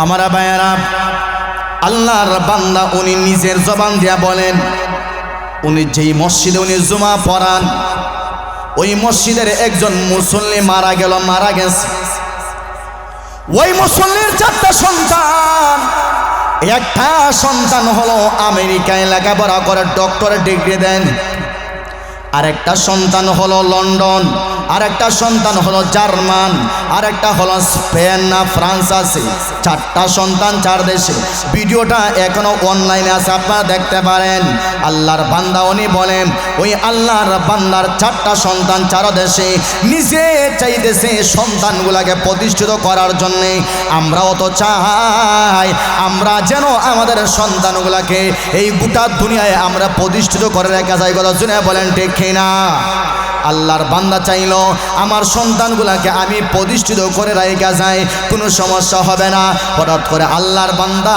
আমারা ভাইয়েরা, আল্লাহর বান্দা উনি নিজের জবান দিয়া বলেন, উনি যেই মসজিদে উনি জুমা পড়ান ওই মসজিদের একজন মুসল্লি মারা গেছে। ওই মুসল্লির 4টা সন্তান, একটা সন্তান হলো আমেরিকায় লেখাপড়া করে ডক্টরেট ডিগ্রি দেন, আরেকটা সন্তান হলো লন্ডন, আরেকটা সন্তান হলো জার্মান, আরেকটা হলো স্পেন না ফ্রান্স আছে। 4টা সন্তান 4 দেশে। ভিডিওটা এখনো অনলাইনে আছে, আপনারা দেখতে পারেন। আল্লাহর বান্দা উনি বলেন, ওই আল্লাহর বান্দার 4টা সন্তান 4 দেশে, নিজে চাইতেছে সন্তানগুলাকে প্রতিষ্ঠিত করার জন্যে। আমরাও তো চাই আমরা যেন আমাদের সন্তানগুলাকে এই গোটা দুনিয়ায় আমরা প্রতিষ্ঠিত করে রেখে যাই। কথা শুনে বলেন ঠিক কিনা? আল্লাহর বান্দা চাইলো আমার সন্তানগুলাকে আমি প্রতিষ্ঠিত করে রেখে যাই, কোনো সমস্যা হবে না। হঠাৎ করে আল্লাহর বান্দা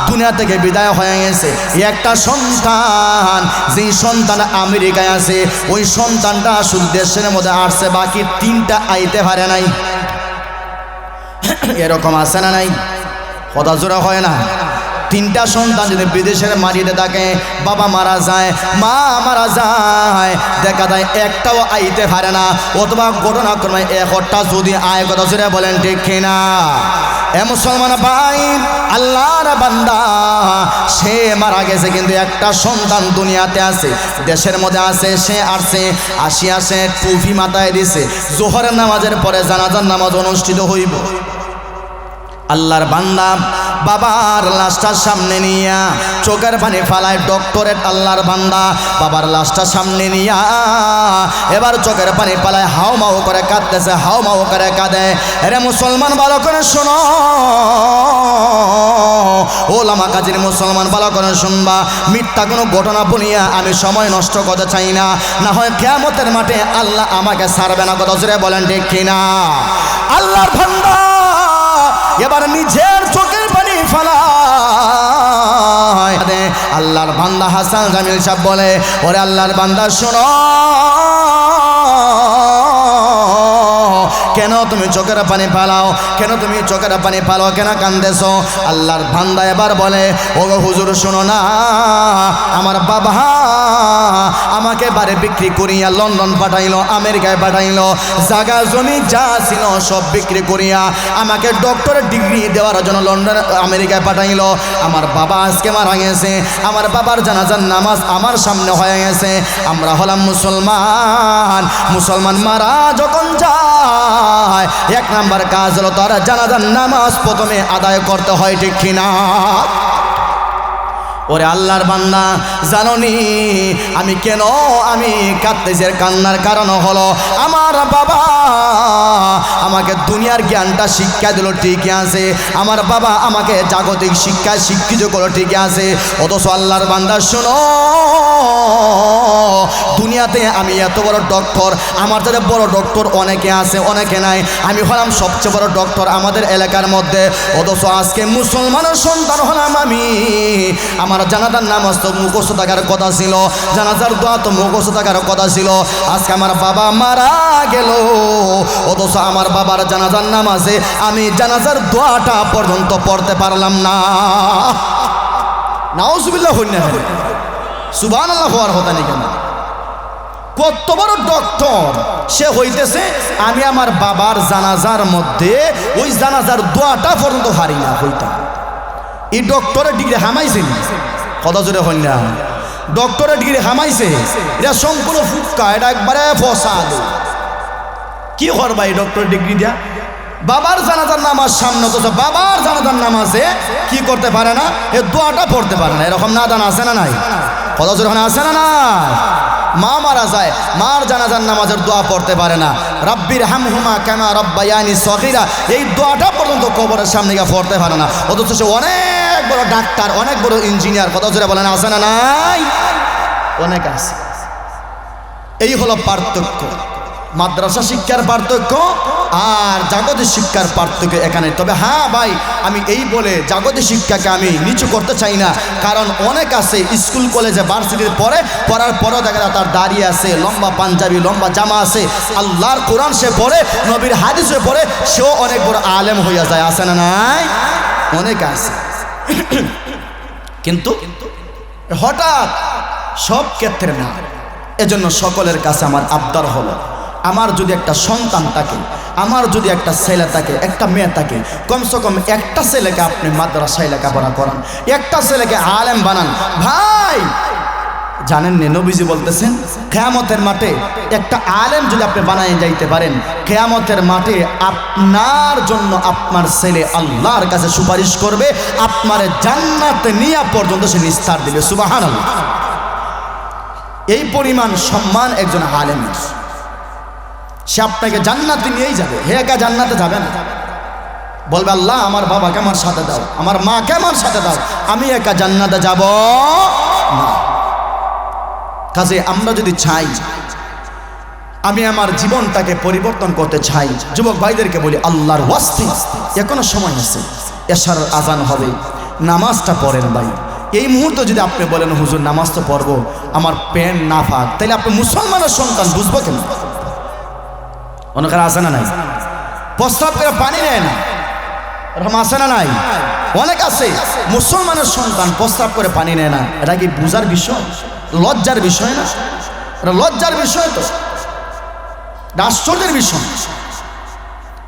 দুনিয়া থেকে বিদায় হয়ে গেছে। একটা সন্তান, যেই সন্তান আমেরিকায় আছে, ওই সন্তানটা শুধু দেশের মধ্যে আসছে, বাকি 3টা আইতে পারে নাই। এরকম আছে না নাই? কথা জোড়া হয় না? 3টা সন্তান যদি বিদেশের মাটিতে থাকে, বাবা মারা যায়, মা মারা যায়, দেখা যায় একটাও আইতে পারে না, অথবা ঘটনাক্রমে একটা যদি আয়। কথা জোরে বলেন ঠিক কিনা? এ মুসলমান ভাই, আল্লাহর বান্দা সে মারা গেছে, কিন্তু একটা সন্তান দুনিয়াতে আছে, দেশের মধ্যে আছে। সে আসে টুপি মাথায় দিছে, জোহরের নামাজের পরে জানাজার নামাজ অনুষ্ঠিত হইব। আল্লাহর বান্দা বাবার লাশটার সামনে নিয়া চোখের পানি ফালায় ডক্টরেট। আল্লাহর বান্দা বাবার লাশটার সামনে নিয়া এবার চোখের পানি ফালায়, হাওমাও করে কাঁদতেছে, হাওমাও করে কাঁদে। এরে মুসলমান ভালো করে শোনো, ওলামা কাজীর মুসলমান ভালো করে শুনবা। মিথ্যা কোনো ঘটনা বলিয়া আমি সময় নষ্ট করতে চাই না, না হয় কিয়ামতের মাঠে আল্লাহ আমাকে ছাড়বে না। কথা জোরে বলেন ঠিক কিনা? আল্লাহর বান্দা এবার নিজের চোখের পানি ফালায়। আল্লাহর বান্দা হাসান জামিল সাহেব বলে, ওরে আল্লাহর বান্দা শোনো, কেন তুমি চোখের পানি ফালাও? কেন তুমি চোখের পানি ফালাও? কেন কান্দেছো? আল্লাহর বান্দা এবার বলে, ও হুজুর শোনো না, আমার বাবা আমাকে বাড়ি বিক্রি করিয়া লন্ডন পাঠাইলো, আমেরিকায় পাঠাইলো, জায়গা জমি যা ছিল সব বিক্রি করিয়া আমাকে ডক্টরেট ডিগ্রি দেওয়ার জন্য লন্ডন আমেরিকায় পাঠাইলো। আমার বাবা আজকে মারা গেছে, আমার বাবার জানাজার নামাজ আমার সামনে হয়ে গেছে। আমরা হলাম মুসলমান, মুসলমান মারা যখন যায় 1 নাম্বার কাজ হলো তার জানাজার নামাজ প্রথমে আদায় করতে হয়, ঠিক কিনা? ওরে আল্লাহর বান্দা, জানোনি আমি কেন আমি কাঁদতেছি? কান্নার কারণ হলো আমার বাবা আমাকে দুনিয়ার জ্ঞানটা শিক্ষা দিল, ঠিকই আছে। আমার বাবা আমাকে জাগতিক শিক্ষায় শিক্ষিত করলো, ঠিকই আছে। অথচ আল্লাহর বান্দা শোনো, দুনিয়াতে আমি এত বড় ডক্টর, আমার যাদের বড় ডক্টর অনেকে আছে, অনেকে নাই। আমি হলাম সবচেয়ে বড় ডক্টর আমাদের এলাকার মধ্যে। অথচ আজকে মুসলমানের সন্তান হলাম আমি। আমার জানাজার নামাজ তো মুখস্থ থাকার কথা ছিল, জানাজার দোয়া তো মুখস্থ থাকার কথা ছিল। আজকে আমার বাবা মারা গেল, অথচ আমার বাবার জানাজার নামাজে আমি জানাজার দোয়াটা পর্যন্ত পড়তে পারলাম না। নাউজুবিল্লাহ হইনা সুবহানাল্লাহ হওয়ার কথা নেই কেন? কত বড় ডক্টর সে হইতেছে, আমি আমার বাবার জানাজার মধ্যে ওই জানাজার দোয়াটা পর্যন্ত হারি না হইতাম। এই ডক্টরের ডিগ্রি হামাইছে, কথা জোরে হই না, ডক্টরের ডিগ্রি হামাইছে, এটা সম্পূর্ণ ফুটকা, এটা একবারে ফসাদ। কি করবা এই ডক্টরের ডিগ্রি দিয়া? বাবার জানাজার নামাজ সামনে, তো বাবার জানাজার নামাজে কি করতে পারে না? এ দোয়াটা পড়তে পারে না। এরকম নাদান আছে না নাই? কথা জোরে আছে না নাই? মা মারা যায়, মার জানাজার নামাজের দোয়া পড়তে পারে না, রাব্বির হামহুমা কামা রাব্বায়ানি সগীরা, এই দোয়াটা পর্যন্ত কবরের সামনে গিয়ে পড়তে পারে না। অথচ সে অনেক বড় ডাক্তার, অনেক বড় ইঞ্জিনিয়ার। কথা জোরে বলেন আছে না নাই? অনেক আছে। এই হলো পার্থক্য। মাদ্রাসা শিক্ষার পার্থক্য আর জাগতিক শিক্ষার পার্থক্য এখানে। তবে হ্যাঁ ভাই, আমি এই বলে জাগতিক শিক্ষাকে আমি নিচু করতে চাই না, কারণ অনেক আছে স্কুল কলেজে ভার্সিটিতে পড়ার পরেও দেখা যায় তার দাঁড়িয়ে আছে, লম্বা পাঞ্জাবি লম্বা জামা আছে, আল্লাহর কোরআন সে পড়ে, নবীর হাদিসে পড়ে, সেও অনেক বড় আলেম হইয়া যায়, আছে না নাই? অনেক আছে। কিন্তু হঠাৎ সব ক্ষেত্রে না। এজন্য সকলের কাছে আমার আবদার হলো, আমার যদি একটা সন্তান থাকে, আমার যদি একটা ছেলে থাকে, একটা মেয়ে থাকে, কমসে কম একটা ছেলেকে আপনি মাদ্রাসায় লেখাপড়া করান, একটা ছেলেকে আলেম বানান। ভাই জানেন না, নবীজি বলতেছেন কিয়ামতের মাঠে একটা আলেম যদি আপনি বানায় যাইতে পারেন, কিয়ামতের মাঠে আপনার জন্য আপনার ছেলে আল্লাহর কাছে সুপারিশ করবে, আপনার জান্নাতে নিয়া পর্যন্ত সে নিস্তার দিবে। সুবহানাল্লাহ। এই পরিমাণ সম্মান একজন আলেমের, সে আপনাকে জান্নাতে নিয়েই যাবে। হে একা জান্নাতে যাবে না, বলবে আল্লাহ আমার বাবাকে আমার সাথে দাও, আমার মাকে আমার সাথে দাও, আমি একা জান্নাতে যাব না। কাজে আমরা যদি চাই, আমি আমার জীবনটাকে পরিবর্তন করতে চাই, যুবক ভাইদেরকে বলি আল্লাহর ওয়াস্তে এখনো সময় আছে, এশার আজান হবে, নামাজটা পড়েন ভাই। এই মুহূর্তে যদি আপনি বলেন হুজুর নামাজ তো পড়বো, আমার প্যান না ফাঁক, তাহলে আপনি মুসলমানের সন্তান বুঝবো কেন? অনেকের আছে না নাই? প্রস্তাব করে পানি নেয় না, এরকম আছে না নাই? অনেক আছে মুসলমানের সন্তান প্রস্তাব করে পানি নেয় না। এটা কি বুঝার বিষয়? লজ্জার বিষয় না? এটা লজ্জার বিষয়, তো আশ্চর্যের বিষয়।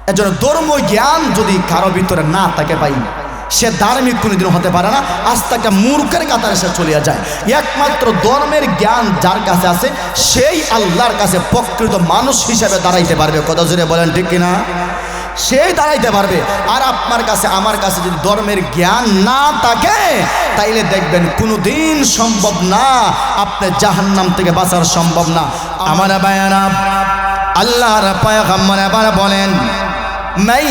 এজন্য ধর্ম জ্ঞান যদি কারো ভিতরে না থাকে পাই, সে ধার্মিক কোনোদিন হতে পারে না, আস্তে একটা মূর্খের কাতারে সে চলিয়া যায়। একমাত্র ধর্মের জ্ঞান যার কাছে আছে, সেই আল্লাহর কাছে প্রকৃত মানুষ হিসেবে দাঁড়াইতে পারবে। কথা জোরে বলেন ঠিক কিনা? সেই দাঁড়াইতে পারবে। আর আপনার কাছে আমার কাছে যদি ধর্মের জ্ঞান না থাকে, তাইলে দেখবেন কোনোদিন সম্ভব না, আপনি জাহান্নাম থেকে বাঁচার সম্ভব না। আমার বায়ানা আল্লাহর পয়গম্বর আবার বলেন, মান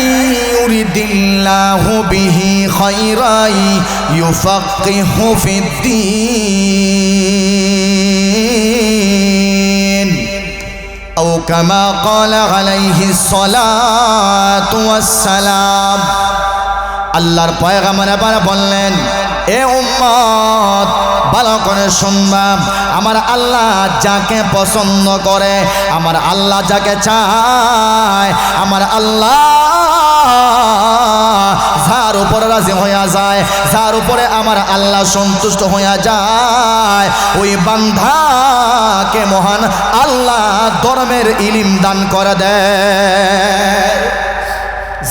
ইউরিদিল্লাহু বিহি খায়রান ইউফাক্কিহু ফিদ্দীন আও কামা ক্বালা আলাইহিস সালাতু ওয়াস সালাম। আল্লাহর পয়গম্বর আবার বললেন, এ উম্মত ভালো করে শুনবা, আমার আল্লাহ যাকে পছন্দ করে, আমার আল্লাহ যাকে চায়, আমার আল্লাহ যার উপরে রাজি হইয়া যায়, যার উপরে আমার আল্লাহ সন্তুষ্ট হইয়া যায়, ওই বান্দাকে মহান আল্লাহ ধর্মের ইলম দান করে দেয়।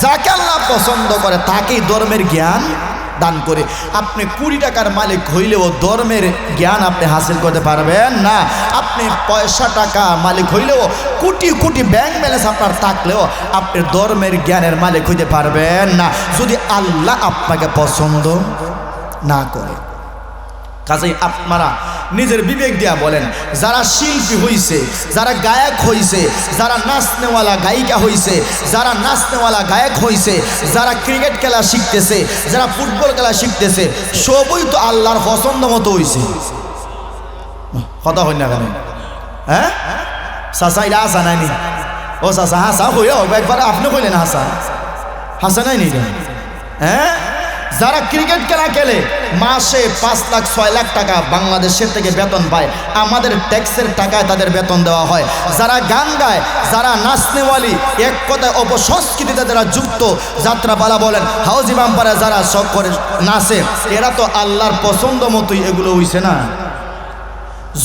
যাকে আল্লাহ পছন্দ করে তাকেই ধর্মের জ্ঞান দান করে। আপনি 20 টাকার মালিক হইলেও ধর্মের জ্ঞান আপনি হাসিল করতে পারবেন না। আপনি পয়সা টাকা মালিক হইলেও, কোটি কোটি ব্যাংক ব্যালেন্স আপনার থাকলেও আপনি ধর্মের জ্ঞানের মালিক হইতে পারবেন না, যদি আল্লাহ আপনাকে পছন্দ না করে। কাজেই আপনারা নিজের বিবেক দিয়া বলেন, যারা শিল্পী হইছে, যারা গায়ক হইছে, যারা নাচনেওয়ালা গায়িকা হইছে, যারা নাচনেওয়ালা গায়ক হইছে, যারা ক্রিকেট খেলা শিখতেছে, যারা ফুটবল খেলা শিখতেছে, সবই তো আল্লাহর পছন্দ মতো হইছে। কথা হই না কেন? হ্যাঁ চাচা এটা হাসা নাইনি? ও চাচা হাসা হইয়া হবে একবার, আপনি কইলেন হাসা হাসা নাইনি? হ্যাঁ, যারা ক্রিকেট খেলা খেলে মাসে 5 লাখ 6 লাখ টাকা বাংলাদেশের থেকে বেতন পায়, আমাদের ট্যাক্সের টাকায় তাদের বেতন দেওয়া হয়। যারা গান গায়, যারা নাচনেওয়ালি, এক কথায় অপসংস্কৃতিতে যারা যুক্ত, যাত্রাপালা বলেন, হাউজি বাম্পারে যারা শখ করে নাচে, এরা তো আল্লাহর পছন্দ মতোই এগুলো হইছে না?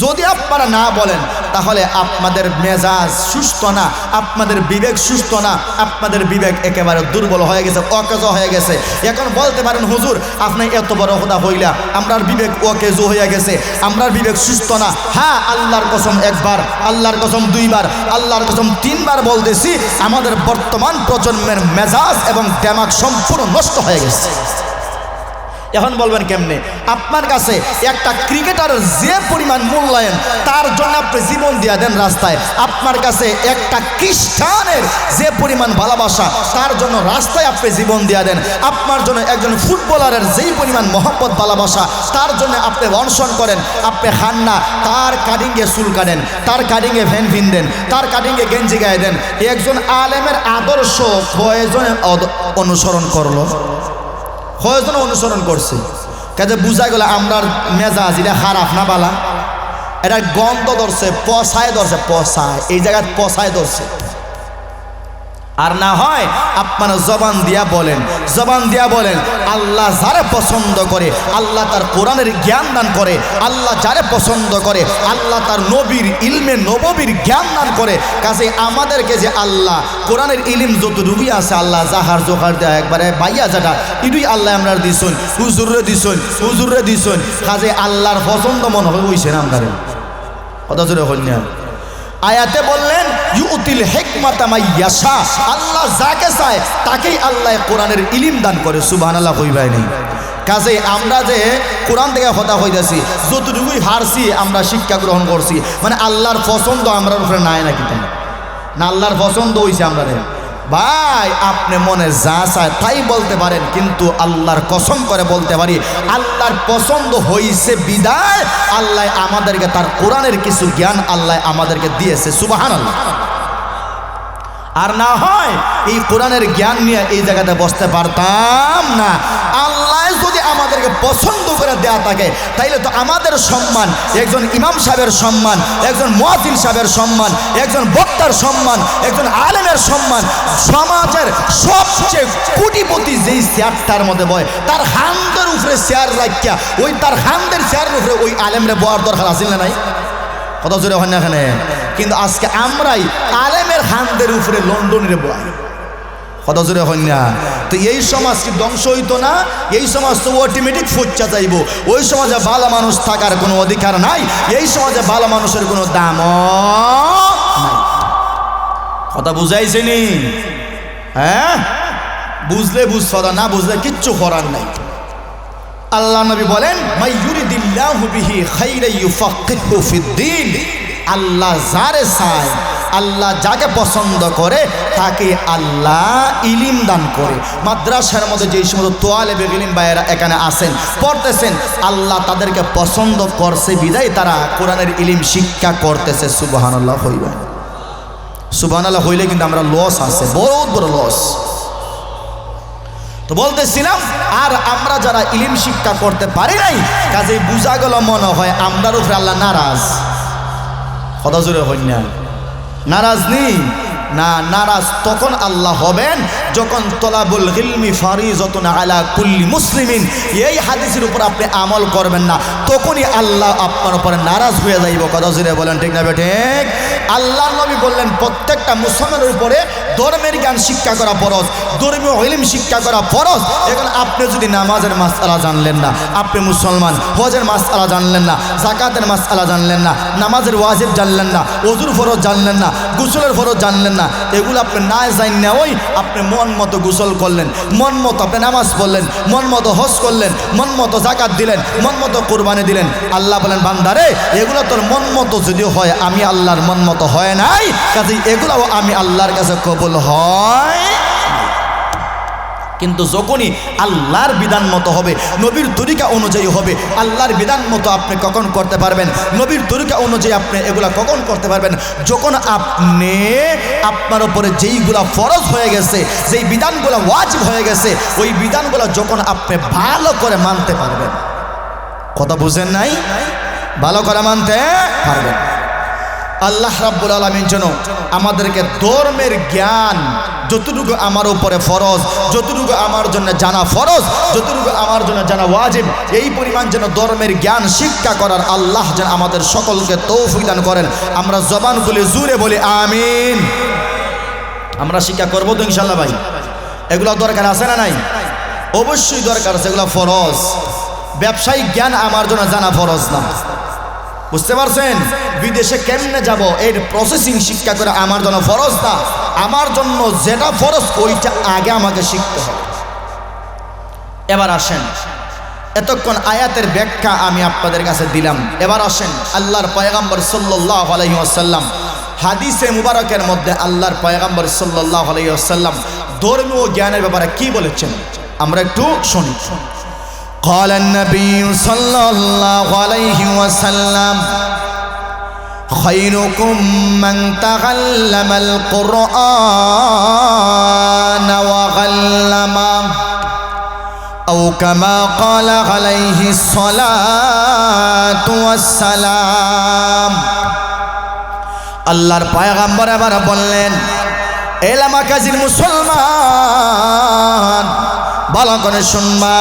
যদি আপনারা না বলেন, তাহলে আপনাদের মেজাজ সুস্থ না, আপনাদের বিবেক সুস্থ না, আপনাদের বিবেক একেবারে দুর্বল হয়ে গেছে, অকেজ হয়ে গেছে। এখন বলতে পারেন হুজুর আপনি এত বড় কথা হইলা, আমরার বিবেক অকেজ হয়ে গেছে, আমরার বিবেক সুস্থ না। হ্যাঁ, আল্লাহর কসম একবার, আল্লাহর কসম 2 বার, আল্লাহর কসম 3 বার বলতেছি, আমাদের বর্তমান প্রজন্মের মেজাজ এবং দেমাগ সম্পূর্ণ নষ্ট হয়ে গেছে। এখন বলবেন কেমনে? আপনার কাছে একটা ক্রিকেটারের যে পরিমাণ মূল্যায়ন, তার জন্য আপনি জীবন দিয়ে দেন রাস্তায়। আপনার কাছে একটা খ্রিস্টানের যে পরিমাণ ভালোবাসা, তার জন্য রাস্তায় আপনি জীবন দিয়ে দেন। আপনার জন্য একজন ফুটবলারের যেই পরিমাণ মহব্বত ভালোবাসা, তার জন্য আপনি অনশন করেন, আপনি খান না, তার কাটিংয়ে চুল কাটেন, তার কাটিংয়ে ভ্যান ভিন দেন, তার কাটিংয়ে গেঞ্জি গায়ে দেন। একজন আলেমের আদর্শ কয়জন অনুসরণ করলো? কয়জন অনুসরণ করছে? কাজে বুঝা গেল আমরার মেজাজ এটা খারাপ না বালা, এটা গন্ধ ধরছে, পচায় ধরছে, পচায় এই জায়গায় পচায় ধরছে। আর না হয় আপনারা জবান দিয়া বলেন, জবান দিয়া বলেন, আল্লাহ যারে পছন্দ করে আল্লাহ তার কোরআনের জ্ঞান দান করে, আল্লাহ যারে পছন্দ করে আল্লাহ তার নবীর ইলমে নববীর জ্ঞান দান করে। কাজে আমাদেরকে যে আল্লাহ কোরআনের ইলম যতটুকুই আছে আল্লাহ জাহার জোহার দেয় একবারে বাইয়া যেটা ইডুই আল্লাহ আমরা দিছুন, হুজুরে দিছুন। কাজে আল্লাহর পছন্দ মনে হয় হইছে না আমরা কথা জোরে হল না। আয়াতে বললেন ইউতিল হিকমাতা মাইয়াশা, আল্লাহ যাকে চায় তাকেই আল্লাহ কোরআনের ইলম দান করে। সুবহানাল্লাহ কইবাই নেই। কাজে আমরা যে কোরআন থেকে কথা কইতাছি, যতটুকুই হারছি আমরা শিক্ষা গ্রহণ করছি, মানে আল্লাহর পছন্দ আমরার উপরে নাই নাকি? না, আল্লাহর পছন্দ হইছে আমরা ভাই। আপনি মনে যা চায় তাই বলতে পারেন, কিন্তু আল্লাহর কসম করে বলতে পারি আল্লাহর পছন্দ হইছে বিদায় আল্লাহ আমাদেরকে তার কোরআনের কিছু জ্ঞান আল্লাহ আমাদেরকে দিয়েছে। সুবহানাল্লাহ। আর না হয় এই কোরআনের জ্ঞান নিয়ে এই জায়গাতে বসতে পারতাম না। আল্লাহ যদি আমাদেরকে পছন্দ করে দেয়া থাকে তাইলে তো আমাদের সম্মান, একজন ইমাম সাহেবের সম্মান, একজন মুয়াজ্জিন সাহেবের সম্মান, একজন বক্তার সম্মান, একজন আলেমের সম্মান, সমাজের সবচেয়ে কোটিপতি যেই চেয়ারটার মধ্যে বয় তার হান্দের উপরে চেয়ার রাখিয়া ওই তার হান্দের চেয়ারের উপরে ওই আলেমরে বয়ার দরকার আছে না নাই? কথা জোরে হয় না এখানে? কিন্তু আজকে আমরাই আলেমের হান্দের উপরে লন্ডনের বয়। কথা জোরে হয় না? তো এই সমাজ কি ধ্বংস হইতো না? এই সমাজ তো অটোমেটিক ফুচ্চা যাইব। ওই সমাজে ভালো মানুষ থাকার কোনো অধিকার নাই, এই সমাজে ভালো মানুষের কোনো দামও নাই। কথা বুঝাইছে নি? হ্যাঁ, বুঝলে বুঝফা, না বুঝলে কিচ্ছু করার নাই। আল্লাহ নবী বলেন মাই ইউরিদিল্লাহু বিহি খাইরান ইউফাক্কিহু ফিদ্দীন, আল্লাহ যারে চায়, আল্লাহ যাকে পছন্দ করে তাকে আল্লাহ ইলিম দান করে। মাদ্রাসার মধ্যে যেই সমস্ত তোয়ালেবে ইলিম ভাইয়েরা এখানে আসেন, পড়তেছেন, আল্লাহ তাদেরকে পছন্দ করছে বিদায় তারা কোরআনের ইলিম শিক্ষা করতেছে। সুবহানাল্লাহ হইবে। সুবহানাল্লাহ হইলে কিন্তু আমরা লস আছে, বহুত বড় লস। তো বলতেছিলাম, আর আমরা যারা ইলিম শিক্ষা করতে পারি নাই, কাজে বুঝা গেল মনে হয় আমরার উপরে আল্লাহ নারাজ। কথা জোরে হই না? নারাজ নেই না, নারাজ তখন আল্লাহ হবেন যখন তলাবুল ইলমি ফারিজাতুন আলা কুল্লি মুসলিমিন, এই হাদিসের উপর আপনি আমল করবেন না, তখনই আল্লাহ আপনার উপরে নারাজ হয়ে যাইব। কথা জোরে বলেন ঠিক না ঠিক? আল্লাহ নবী বললেন প্রত্যেকটা মুসলমানের উপরে ধর্মের জ্ঞান শিক্ষা করা ফরজ, ধর্মীয় ইলম শিক্ষা করা ফরজ। এখন আপনি যদি নামাজের মাসআলা জানলেন না, আপনি মুসলমান, হজের মাসআলা জানলেন না, যাকাতের মাসআলা জানলেন না, নামাজের ওয়াজিব জানলেন না, ওযুর ফরজ জানলেন না, গোসলের ফরজ জানলেন না, এগুলো আপনি না জানেন না, ওই আপনি মন মতো গোসল করলেন, মন মতো আপনি নামাজ পড়লেন, মন মতো হজ করলেন, মন মতো যাকাত দিলেন, মন মতো কুরবানি দিলেন। আল্লাহ বলেন বান্দারে এগুলো তোর মন মতো যদি হয় আমি আল্লাহর মন মতো হয় নাই, কাজে এগুলাও আমি আল্লাহর কাছে কবুল হয়। কিন্তু যখনই আল্লাহর বিধান মতো হবে, নবীর তরিকা অনুযায়ী হবে, আল্লাহর বিধান মতো আপনি কখন করতে পারবেন, নবীর তরিকা অনুযায়ী আপনি এগুলা কখন করতে পারবেন? যখন আপনি আপনার উপরে যেইগুলা ফরজ হয়ে গেছে, যেই বিধানগুলো ওয়াজিব হয়ে গেছে, ওই বিধানগুলো যখন আপনি ভালো করে মানতে পারবেন। কথা বুঝেন নাই? ভালো করে মানতে পারবেন। আল্লাহ রাব্বুল আলামিন যেন আমাদেরকে ধর্মের জ্ঞান যতটুকু আমার উপরে ফরজ, যতটুকু আমার জন্য জানা ফরজ, যতটুকু আমার জন্য জানা ওয়াজিব, এই পরিমাণ যেন ধর্মের জ্ঞান শিক্ষা করার আল্লাহ যেন আমাদের সকলকে তৌফিক দান করেন। আমরা জবান খুলে জুড়ে বলি আমিন। আমরা শিক্ষা করবো তো ইনশাল্লাহ ভাই? এগুলো দরকার আছে না নাই? অবশ্যই দরকার আছে, এগুলো ফরজ। ব্যবসায়িক জ্ঞান আমার জন্য জানা ফরজ না, বুঝতে পারছেন? বিদেশে কেমনে যাব এর প্রসেসিং শিক্ষা করে আমার জন্য ফরজ না, আমার জন্য যেটা ফরজ ওইটা আগে আমাকে শিখতে হবে। এবার আসেন, এতক্ষণ আয়াতের ব্যাখ্যা আমি আপনাদের কাছে দিলাম। এবার আসেন আল্লাহর পয়গম্বর সাল্লাল্লাহু আলাইহি ওয়াসাল্লাম হাদিসে মুবারকের মধ্যে আল্লাহর পয়গম্বর সাল্লাল্লাহু আলাইহি ওয়াসাল্লাম ধর্মীয় জ্ঞানের ব্যাপারে কি বলেছেন আমরা একটু শুনি। قال النبي صلى الله عليه وسلم خيركم من تعلم القرآن وعلمه أو كما قال عليه الصلاة والسلام। আল্লাহর পয়গম্বর আবার বললেন, এলামা কাজীর মুসলমান ভালো করে শুনবা,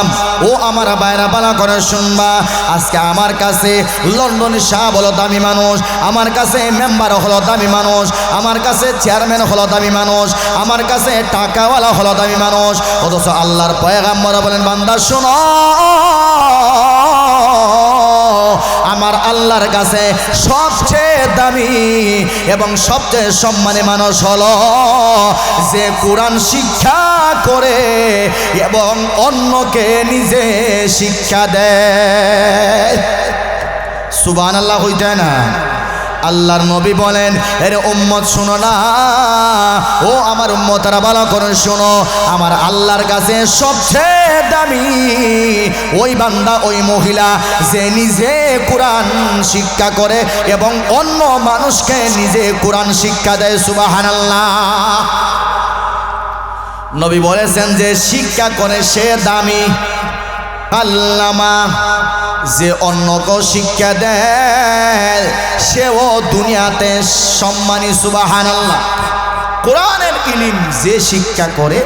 ও আমার ভাইরা ভালো করে শুনবা। আজকে আমার কাছে লন্ডন সাহেব হলো দামি মানুষ, আমার কাছে মেম্বার হলো দামি মানুষ, আমার কাছে চেয়ারম্যান হলো দামি মানুষ, আমার কাছে টাকাওয়ালা হলো দামি মানুষ। অথচ আল্লাহর পয়গম্বর বলেন, বান্দা শোনো, আমার আল্লাহর কাছে সবচেয়ে দামি এবং সবচেয়ে সম্মানী মানুষ হলো যে কোরআন শিক্ষা করে এবং অন্যকে নিজে শিক্ষা দেয়। সুবহানাল্লাহ হইতে না? আল্লাহর নবী বলেন, এর উম্মত শোনো না, ও আমার উম্মতরা ভালো করে শোনো, আমার আল্লাহর কাছে সবচেয়ে দামি ওই বান্দা ওই মহিলা যে নিজে কোরআন শিক্ষা করে এবং অন্য মানুষকে নিজে কোরআন শিক্ষা দেয়। সুবহানাল্লাহ। নবী বলেছেন যে শিক্ষা করে সে দামি, আল্লামা যে অন্যকে শিক্ষা দেয় সেও দুনিয়াতে সম্মানী। সুবহানাল্লাহ। কোরআনের ইলম যে শিক্ষা করে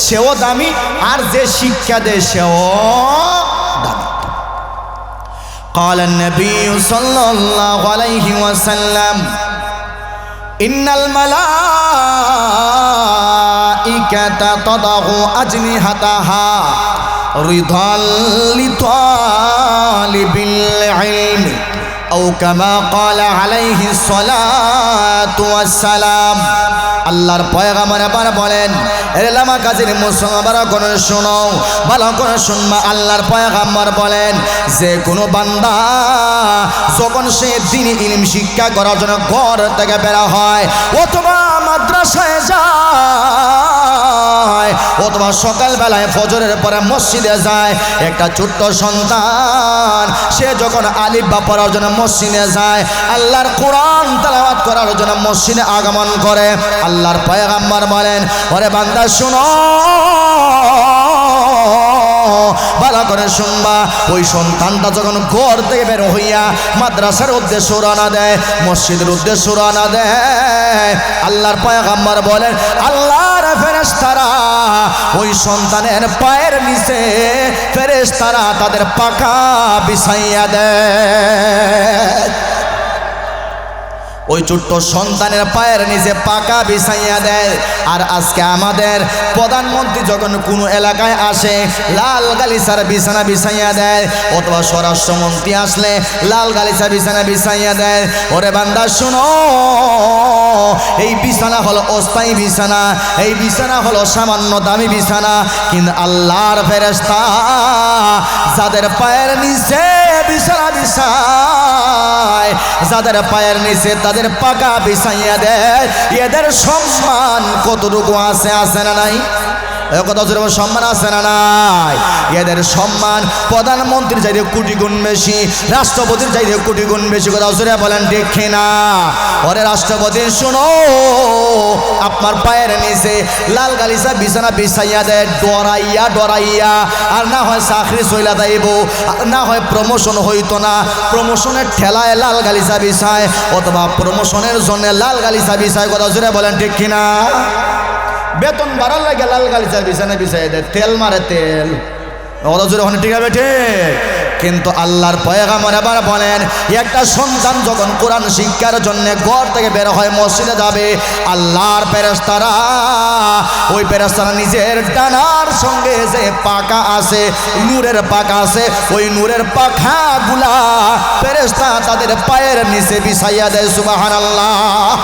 সেও দামি, আর যে শিক্ষা দেয় সেও দামি। قال النبي صلى الله عليه وسلم إن الملائكة تضع أجنحتها رضا لطالب العلم أو كما قال عليه الصلاة والسلام। আল্লাহর পয়গম্বর আবার বলেন, এলামা কাজীর মুসলমান ভালো করে শোনো, ভালো করে শুনবা। আল্লাহর পয়গম্বর বলেন, যে কোনো বান্দা যখন সে দ্বীনি ইলম শিক্ষা করার জন্য ঘর থেকে বের হয় অথবা মাদ্রাসায় যায় অথবা সকালবেলায় ফজরের পরে মসজিদে যায়, একটা ছোট্ট সন্তান সে যখন আলিফ বা পড়ার জন্য মসজিদে যায়, আল্লাহর কোরআন তেলাওয়াত করার জন্য মসজিদে আগমন করে, আল্লাহর পয়গম্বর বলেন, ওরে বান্দা শুনো, ভালো করে শুনবা। ওই সন্তানটা যখন ঘর থেকে বের হইয়া মাদ্রাসার উদ্দেশ্যে রওনা দেয়, মসজিদের উদ্দেশ্যে রওনা দেয়, আল্লাহর পয়গম্বর বলেন, আল্লাহর ফেরেশতারা ওই সন্তানের পায়ের নিচে ফেরেশতারা তাদের পাখা বিছাইয়া দেয়। ওই ছোট্ট সন্তানের পায়ের নিচে পাকা বিছাইয়া দেয়। আর আজকে আমাদের প্রধানমন্ত্রী যখন কোনো এলাকায় আসে লাল গালিচার বিছানা বিছাইয়া দেয়, অথবা স্বরাষ্ট্রমন্ত্রী আসলে লাল গালিচা বিছানা বিছাইয়া দেয়। ওরে বান্দা শুনো, এই বিছানা হলো অস্থায়ী বিছানা, এই বিছানা হলো সামান্য দামি বিছানা, কিন্তু আল্লাহর ফেরেশতা যাদের পায়ের নিচে বিছানা বিছায়, যাদের পায়ের নিচে তাদের পাকা বিছাইয়া দেয়, এদের সম্মান কতটুকু আছে, আছে না নাই? কত সম্মান আছে না নাই? এদের সম্মান প্রধানমন্ত্রীর চাইতে কোটি গুণ বেশি, রাষ্ট্রপতির চাইতে কোটি গুণ বেশি। কথা জোরে বলেন ঠিক কিনা? ওরে রাষ্ট্রপতি শুনো, আপনার পায়ের নিচে লাল গালিচা বিছানা বিছাইয়া দেয় ডরাইয়া ডরাইয়া, আর না হয় চাকরি চইলা যাইব, আর না হয় প্রমোশন হইতো না, প্রমোশনের ঠেলায় লাল গালিচা বিছায়, অথবা প্রমোশনের জন্য লাল গালিচা বিছায়। কথা জোরে বলেন ঠিক কিনা? বেতন বাড়ার লাগে লাল গালিচা বিছানা বিছাই দেয়, তেল মারে তেল। ঠিক আছে ঠিক। কিন্তু আল্লাহর পয়গম্বর আবার বলেন, একটা সন্তান যখন কোরআন শিক্ষার জন্য ঘর থেকে বের হয় মসজিদে যাবে, আল্লাহর ফেরেশতারা ওই ফেরেশতারা নিজের ডানার সঙ্গে যে পাখা আছে, নূরের পাখা আছে, ওই নূরের পাখাগুলা ফেরেশতা তাদের পায়ের নিচে বিছাইয়া দেয়। সুবহানাল্লাহ।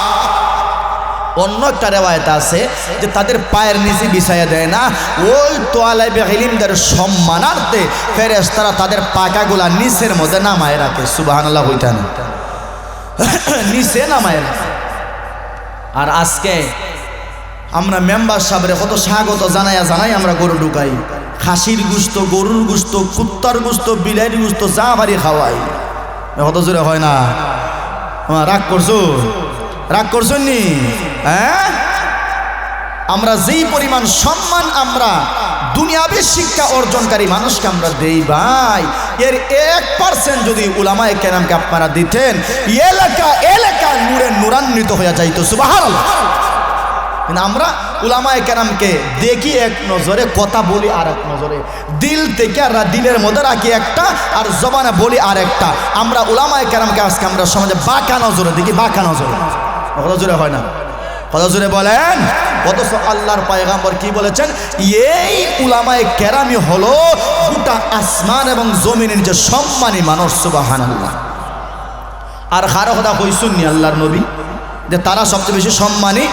অন্য একটা রেওয়ায়েত আছে যে তাদের পায়ের নিচে বিছাইয়া দেয় না, ওই তোয়ালেবে ইলমদের সম্মানার্থে ফেরেশতারা তাদের পাকাগুলা নিচের মধ্যে নামায় রাখে। সুবহানাল্লাহ হইতা না, নিচে নামায় রাখে। আর আজকে আমরা মেম্বার সাহেবের কত স্বাগত জানাই আমরা গরু ঢুকাই, খাসির গুস্ত, গরুর গুস্ত, কুত্তার গুস্ত, বিলাইয়ের গুস্ত যা বাড়ি খাওয়াই, কত জোরে হয় না? রাগ করছো? রাগ করছেন নি? হ্যাঁ, আমরা যেই পরিমাণ সম্মান আমরা দুনিয়াবী শিক্ষা অর্জনকারী মানুষকে আমরা দেই ভাই, এর 1% যদি উলামায়ে কেরামকে আপনারা দিতেন, এলাকা নূরে নূরান্বিত হয়ে যাইত। সুবহানাল্লাহ। কিন্তু আমরা উলামায়ে কেরামকে দেখি এক নজরে, কথা বলি আর এক নজরে, দিল থেকে দিলের মধ্যে রাখি একটা, আর জবানে বলি আর একটা। আমরা উলামায়ে কেরামকে আজকে আমরা সমাজে বাঁকা নজরে দেখি, বাঁকা নজরে। কত জোরে হয় না? কত জোরে বলেন? অথচ আল্লাহর পয়গম্বর কি বলেছেন? এই উলামায়ে কেরামই হলো গোটা আসমান এবং জমিনের যে সম্মানী মানুষ। সুবহানাল্লাহ। আর কারো কথা কইছেন নি আল্লাহর নবী যে তারা সবচেয়ে বেশি সম্মানী?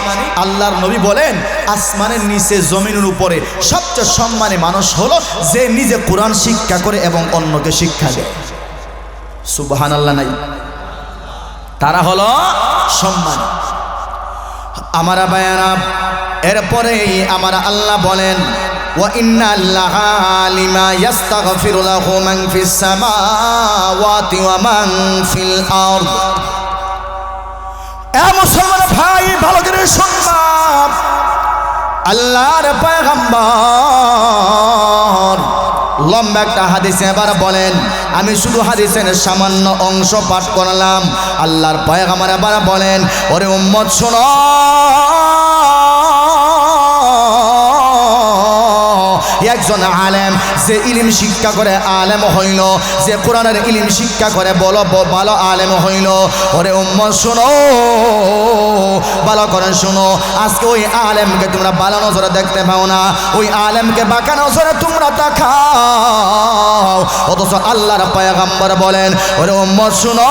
আল্লাহর নবী বলেন আসমানের নিচে জমিনের উপরে সবচেয়ে সম্মানী মানুষ হলো যে নিজে কোরআন শিক্ষা করে এবং অন্যকে শিক্ষা দেয়। সুবহানাল্লাহ নাই? তারা হলো সম্মানী। আমারা বায়ানা, এরপরে আমারা আল্লাহ বলেন ওয়া ইন্না আল্লাহা লিমা ইস্তাগফিরু লাহু মান ফিস সামাওয়াতি ওয়া মান ফিল আরদ। এ মুসলমান ভাই, ভালো করে শুনবাম, আল্লাহর পয়গম্বর লম্বা একটা হাদিসে এবার বলেন, আমি শুধু হাদিসের সামান্য অংশ পাঠ করলাম। আল্লাহর পয়গম্বর এবার বলেন, ওরে উম্মত শোনো, একজন আলেম যে ইলম শিক্ষা করে আলেম হইল, যে কোরআনের ইলম শিক্ষা করে বলো ভালো আলেম হইল। ওরে উম্মত শোনো, ভালো করে শোনো, আজকে ওই আলেমকে তোমরা ভালো নজরে দেখতে পাও না, ওই আলেমকে বাঁকা নজরে তোমরা তাকাও। অথচ আল্লাহর পয়গম্বর বলেন, ওরে উম্মত শোনো,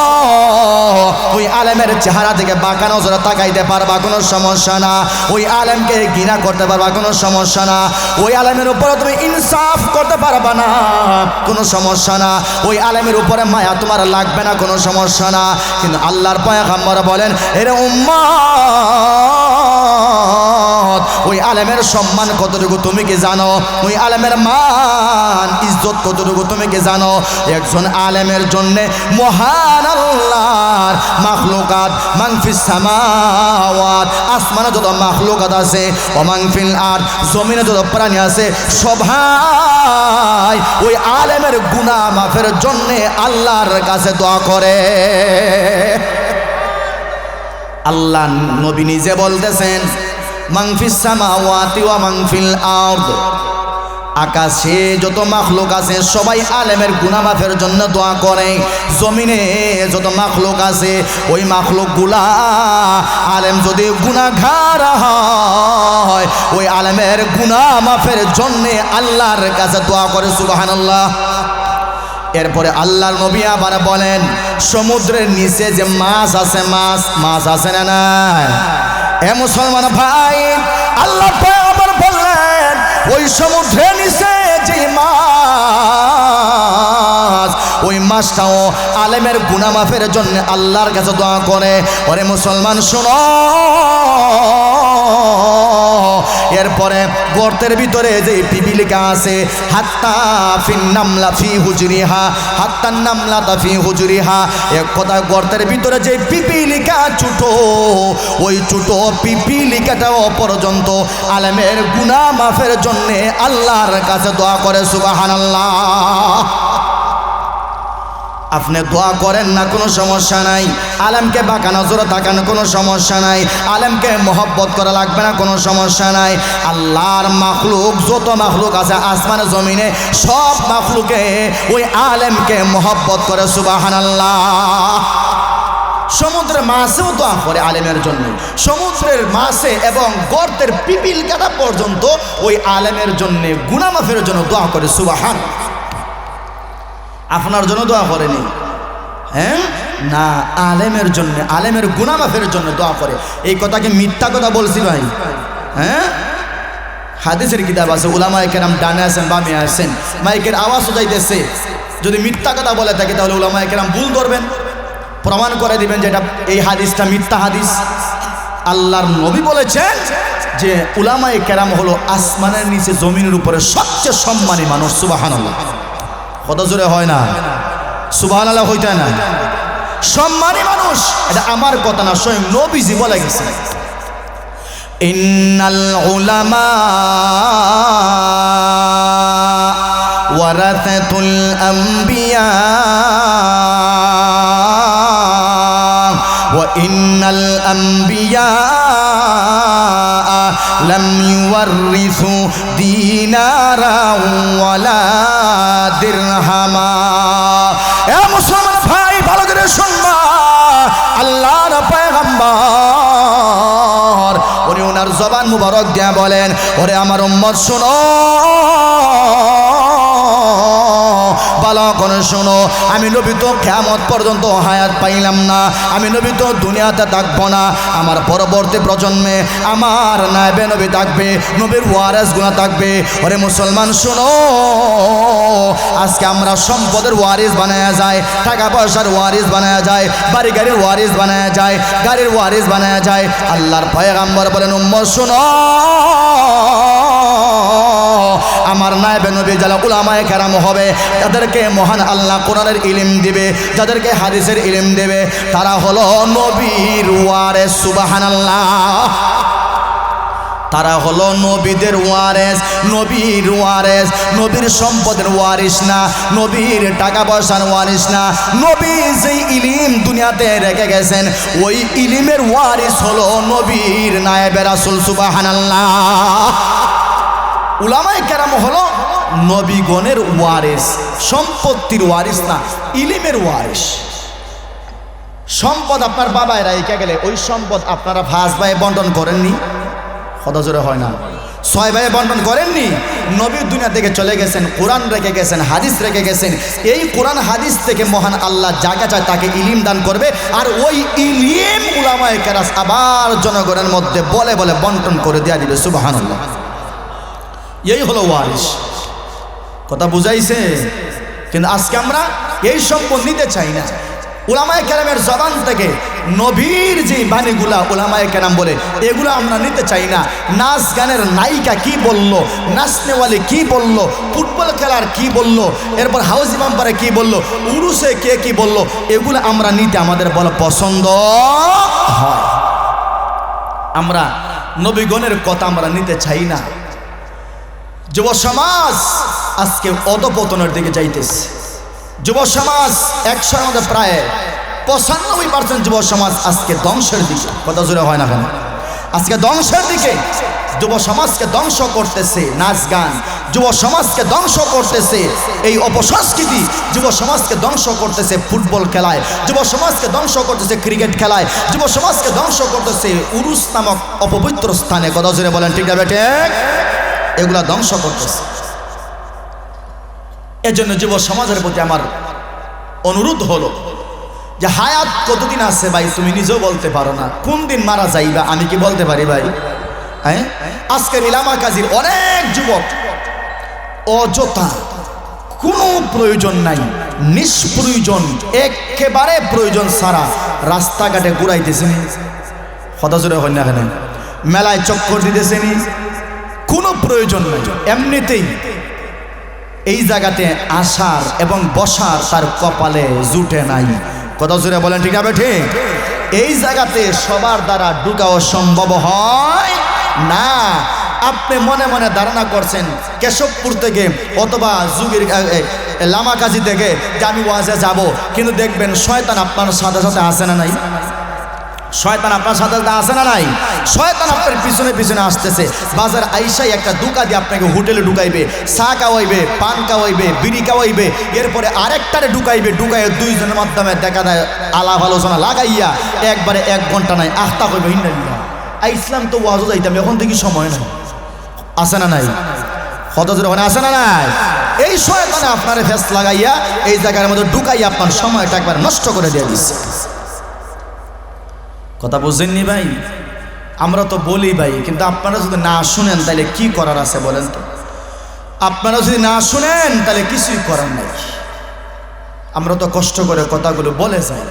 ওই আলেমের চেহারা থেকে বাঁকা নজরে তাকাইতে পারবা, কোনো সমস্যা না। ওই আলেমকে ঘৃণা করতে পারবা, কোনো সমস্যা না। ওই আলেমের উপরে তুমি ইনসাফ করতে পারবা না, কোনো সমস্যা না। ওই আলেমের উপরে মায়া তোমার লাগবে না, কোনো সমস্যা না। কিন্তু আল্লাহর পয়গম্বর বলেন, এরে উম্মত, ওই আলেমের সম্মান কতটুকু তুমি কি জানো? ওই আলেমের মান ইজ্জত কতটুকু তুমি কি জানো? একজন আলেমের জন্যে মহান আল্লাহর মাখলুকাত, মান ফিস সামাওয়াত, আসমানে যত মাখলুকাত আছে, ও মান ফিল আরদ, জমিনে যত প্রাণী আছে, সবাই ওই আলেমের গুনাহ মাফের জন্যে আল্লাহর কাছে দোয়া করে। আল্লাহ নবী নিজে বলতেছেন, মান ফিস সামাওয়াতি ওয়া মান ফিল আরদ, আকাশে যত মাখলুক আছে সবাই আলেমের গুনাহ মাফের জন্য দোয়া করে। জমিনে যত মাখলুক আছে, ওই মাখলুকগুলা আলেম যদি গুনাহগার হয়, ওই আলেমের গুনাহ মাফের জন্য আল্লাহর কাছে দোয়া করে। সুবহানাল্লাহ। এরপরে আল্লাহর নবী আবার বলেন, সমুদ্রের নিচে যে মাছ আছে, মাছ আছে না নাই? এ মুসলমান ভাই, আল্লাহ আবার বললেন, ওই সমুদ্রের নিচে যে মাছ, ওই মাছটাও আলেমের গুনাহ মাফের জন্য আল্লাহর কাছে দোয়া করে। ওরে মুসলমান শোনো, এরপরে গর্তের ভিতরে যে পিপিলিকা আছে, হাত্তা ফিন নামলা ফি হুজরিহা, হাত্তা নামলা তা ফি হুজরিহা, এক কথা গর্তের ভিতরে যে পিপিলিকা ছোটো, ওই ছোটো পিপিলিকাটাও পর্যন্ত আলেমের গুনাহ মাফের জন্য আল্লাহর কাছে দোয়া করে। সুবহানাল্লাহ। আপনি দোয়া করেন না, কোনো সমস্যা নাই। আলেমকে বাঁকা নজরে তাকানো, কোনো সমস্যা নাই। আলেমকে মহব্বত করা লাগবে না, কোনো সমস্যা নাই। আল্লাহর মাখলুক যত মাখলুক আছে আসমানে জমিনে, সব মাখলুকে ওই আলেমকে মহব্বত করে। সুবহানাল্লাহ। সমুদ্রের মাছেও দোয়া করে আলেমের জন্য, সমুদ্রের মাছে এবং গর্তের পিপিলিকাটা পর্যন্ত ওই আলেমের জন্য গুনাহ মাফের জন্য দোয়া করে। সুবহান। আপনার জন্য দোয়া করেনি? হ্যাঁ, না, আলেমের জন্য, আলেমের গুনাহ মাফের জন্য দোয়া করে। এই কথাকে মিথ্যা কথা বলছি ভাই? হ্যাঁ, হাদিসের কিতাব আছে, উলামায়ে কেরাম ডানে আছেন বামে আছেন, মাইকের আওয়াজও যাইতেছে। যদি মিথ্যা কথা বলে থাকে তাহলে উলামায়ে কেরাম ভুল করবেন, প্রমাণ করে দিবেন যে এটা এই হাদিসটা মিথ্যা হাদিস। আল্লাহর নবী বলেছেন যে উলামায়ে কেরাম হলো আসমানের নিচে জমিনের উপরে সবচেয়ে সম্মানী মানুষ। সুবহানাল্লাহ, কত জোরে হয় না? সুবহানাল্লাহ হইতে না? সম্মানী মানুষ, এটা আমার কথা না, স্বয়ং নবীজি বলে গেছে। ইন্নাল উলামা ওয়ারাসাতুল আম্বিয়া ওয়া ইন্নাল আম্বিয়া লাম ইউওয়ারিসু দিনারা ওয়ালা দিরহামা। এ মুসলমান ভাই, ভালো করে শুনবা, আল্লাহর পয়গম্বর উনি ওনার জবান মুবারক দিয়া বলেন, ওরে আমার উম্মত শোনো, ভালো করে শোনো, আমি নবী তো কিয়ামত পর্যন্ত হায়াত পাইলাম না, আমি নবী তো দুনিয়াতে থাকবো না, আমার পরবর্তী প্রজন্মে আমার নায়েবে নবী থাকবে, নবীর ওয়ারিস গুনাহ থাকবে। ওরে মুসলমান শোনো, আজকে আমরা সম্পদের ওয়ারিস বানায়া যায়, টাকা পয়সার ওয়ারিস বানায়া যায়, বাড়ি গাড়ির ওয়ারিস বানায়া যায়, গাড়ির ওয়ারিস বানায়া যায়। আল্লাহর পয়গম্বর বলেন, উম্মত শোনো, আমার নায়েবে নবী যারা উলামায়ে কেরাম হবে, যাদেরকে মহান আল্লাহ কোরআনের ইলম দিবে, যাদেরকে হাদিসের ইলম দেবে, তারা হলো নবীর ওয়ারিস। সুবহানাল্লাহ, তারা হলো নবীদের ওয়ারিস, নবীর ওয়ারিস, নবীর সম্পদের ওয়ারিস না, নবীর টাকা পয়সার ওয়ারিস না। নবী যেই ইলম দুনিয়াতে রেখে গেছেন, ওই ইলমের ওয়ারিস হলো নবীর নায়েবে রাসূল। সুবহানাল্লাহ, উলামায়ে কেরাম হলো নবীগণের ওয়ারিস, সম্পত্তির ওয়ারিস না, ইলমের ওয়ারিস। সম্পদ আপনার বাবায় রেখে গেলে ওই সম্পদ আপনারা 5 ভাই বন্টন করেননি? কথা জোরে হয় না? 6 ভাই বন্টন করেননি? নবী দুনিয়া থেকে চলে গেছেন, কোরআন রেখে গেছেন, হাদিস রেখে গেছেন। এই কোরআন হাদিস থেকে মহান আল্লাহ যাকে চায় তাকে ইলম দান করবে, আর ওই ইলম উলামায়ে কেরাম আবার জনগণের মধ্যে বলে বলে বন্টন করে দেয়া দিবে। সুবহানাল্লাহ, এই হলো ওয়ারিস। কথা বুঝাইছে? কিন্তু আজকে আমরা এই সম্পদ নিতে চাই না। উলামায়ে কেরামের জবান থেকে নবীর যে বাণীগুলা উলামায়ে কেরাম বলে, এগুলো আমরা নিতে চাই না। নাচ গানের নায়িকা কি বলল, নাচনেওয়ালি কি বলল, ফুটবল খেলার কি বলল, এরপর হাউস বাম্পারে কি বলল, উরুসে কে কি বলল, এগুলো আমরা নিতে আমাদের বলা পছন্দ হয়। আমরা নবীগণের কথা আমরা নিতে চাই না। যুব সমাজ আজকে অধপতনের দিকে যাইতেছে। যুব সমাজ 100-এর মধ্যে প্রায় 95% যুব সমাজ আজকে ধ্বংসের দিকে। কথা জোরে হয় না কেন? আজকে ধ্বংসের দিকে। যুব সমাজকে ধ্বংস করতেছে নাচ গান, যুব সমাজকে ধ্বংস করতেছে এই অপসংস্কৃতি, যুব সমাজকে ধ্বংস করতেছে ফুটবল খেলায়, যুব সমাজকে ধ্বংস করতেছে ক্রিকেট খেলায়, যুব সমাজকে ধ্বংস করতেছে উরুস নামক অপবিত্র স্থানে। কথা জোরে বলেন ঠিক না বেটে? এগুলা ধ্বংস করতেছে। এজন্য যুব সমাজের প্রতি আমার অনুরোধ হলো যে হায়াত কতদিন আছে ভাই তুমি নিজেও বলতে পারো না, কোন দিন মারা যাইবা আমি কি বলতে পারি ভাই? হ্যাঁ, আজকের ইলামা কাজীর অনেক যুবক অযথা, কোনো প্রয়োজন নাই, নিষ্প্রয়োজন, একেবারে প্রয়োজন ছাড়া রাস্তাঘাটে ঘুরাইতেছেন। কথা জোরে হয় না কেন? মেলায় চক্কর দিতেছেন, কোনো প্রয়োজন নাই, এমনিতেই এই জায়গাতে আসার এবং বসার তার কপালে জুটে নাই। কথা জোরে বলেন ঠিক আছে? ঠিক, এই জায়গাতে সবার দ্বারা ঢুকাও সম্ভব হয় না। আপনি মনে মনে ধারণা করছেন কেশবপুর থেকে অথবা যুগের লামাকাজি থেকে যে আমি ওয়াজে যাব, কিন্তু দেখবেন শয়তান আপনার সাথে সাথে আসে না নাই? শয়তান আপনার সাথে আসে না নাই? শয়তান আপনার পিছনে পিছনে আসতেছে। বাজার আইসাই একটা দুকা দিয়ে আপনাকে হোটেলে ঢুকাইবে, চা খাওয়াইবে, পান খাওয়াইবে, বিড়ি খাওয়াইবে, এরপরে আরেকটারে ঢুকাইবে, ঢুকাইয়ে দুইজনের মাধ্যমে দেখা যায় আলাপ আলোচনা লাগাইয়া একবারে 1 ঘন্টা নাই আখতা করবে। ইসলাম তো ওয়াজও যাইতাম, এখন থেকে সময় নাই। আসে না নাই? কত জোরে আসে না নাই? এই শয়তানে আপনার ফেস লাগাইয়া এই জায়গার মধ্যে ঢুকাইয়া আপনার সময়টা একবার নষ্ট করে দিয়ে দিচ্ছে। কথা বুঝেননি ভাই? আমরা তো বলি ভাই, কিন্তু আপনারা যদি না শুনেন তাহলে কি করার আছে বলেন তো? আপনারা যদি না শুনেন তাহলে কিছুই করার নাই। আমরা তো কষ্ট করে কথাগুলো বলে যাই,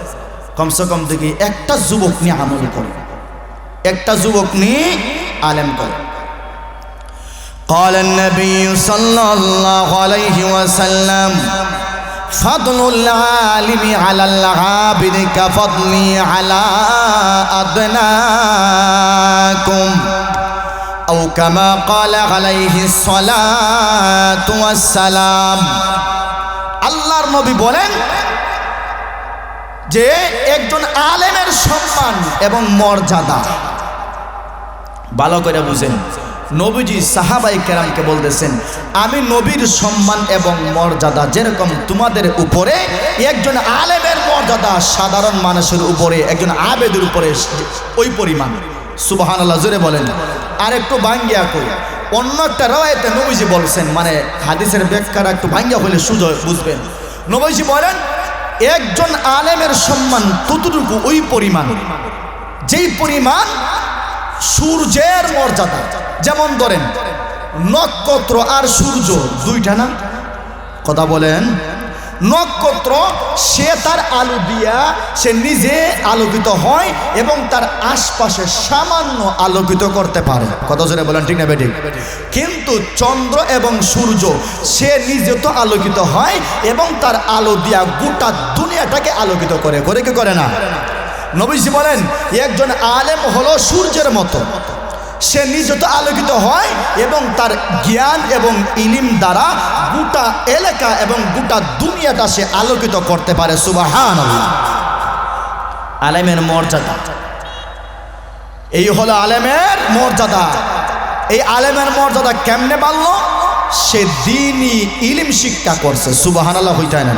কমসে কম দেখি একটা যুবক নিয়ে আমল করে, একটা যুবক নিয়ে আলেম করে। قال النبي صلى الله عليه وسلم فضل العالم على العابد كفضلي على أدناكم أو كما قال عليه الصلاة والسلام। আল্লাহর নবী বলেন যে একজন আলেমের সম্মান এবং মর্যাদা, ভালো করে বুঝেন, নবীজি সাহাবায়ে কেরামকে বলতেছেন আমি নবীর সম্মান এবং মর্যাদা যেরকম তোমাদের উপরে একজন আলেমের মর্যাদা সাধারণ মানুষের উপরে একজন আবেদের উপরে ওই পরিমাণ। সুবহানাল্লাহ, জোরে বলেন। আর একটু ভাঙ্গিয়া কই, অন্য একটা রওয়ায়েতে নবীজি বলছেন, মানে হাদিসের ব্যাখ্যাটা একটু ভাঙ্গিয়া হলে সুযোগ বুঝবেন। নবীজি বলেন একজন আলেমের সম্মান ততটুকু ওই পরিমাণ যেই পরিমাণ সূর্যের মর্যাদা। যেমন ধরেন নক্ষত্র আর সূর্য দুইটা না? কথা বলেন। নক্ষত্র সে তার আলো দিয়া সে নিজে আলোকিত হয় এবং তার আশপাশে সামান্য আলোকিত করতে পারে। কথা জোরে বলেন, ঠিক না বেঠিক? কিন্তু চন্দ্র এবং সূর্য সে নিজে তো আলোকিত হয় এবং তার আলো দিয়া গোটা দুনিয়াটাকে আলোকিত করে, করে কি করে না? নবীজি বলেন একজন আলেম হলো সূর্যের মতো, সে নিজে তো আলোকিত হয় এবং তার জ্ঞান এবং ইলম দ্বারা গোটা এলাকা এবং গোটা দুনিয়াটা সে আলোকিত করতে পারে। সুবহানাল্লাহ। আলেমের মর্যাদা, এই হলো আলেমের মর্যাদা। এই আলেমের মর্যাদা কেমনে বাড়লো? সে দ্বীনি ইলম শিক্ষা করছে। সুবহানাল্লাহ, হইতে না?